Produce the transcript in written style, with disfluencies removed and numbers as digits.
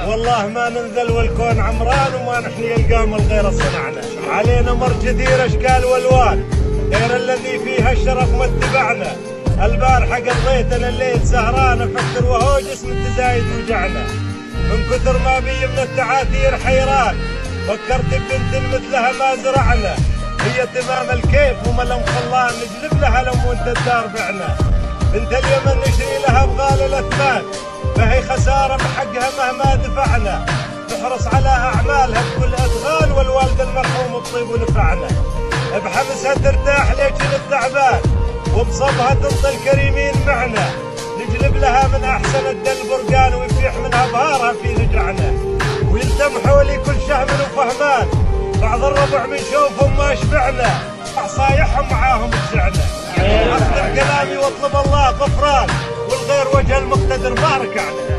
والله ما ننزل والكون عمران وما نحني القام الغير صنعنا. علينا مر كثير اشكال والوان غير الذي فيها الشرف ما اتبعنا. البارحه قضيت انا الليل سهران افكر وهو جسم تزايد وجعنا. من كثر ما بي من التعاثير حيران فكرت ببنت مثلها ما زرعنا. هي تمام الكيف وملم خلان نجلب لها لم وانت الدار بعنا. بنت اليمن نشري لها بغالي الاثمان فهي خساره بحقها مهما دفعنا. نحرص على اعمالها بكل ادغال والوالد المرحوم الطيب ونفعنا. بحمسها ترتاح ليجن التعبان وبصبها تنطي الكريمين معنا. نجلب لها من احسن الدل برقان ويفيح منها بهارها في رجعنا. ويلتم حولي كل شهم وفهمان بعض الربع من شوفهم ما شبعنا. عصايحهم معاهم تجعنا. اقطع كلامي واطلب الله غفران والغير وجه المقتدر بارك عليه.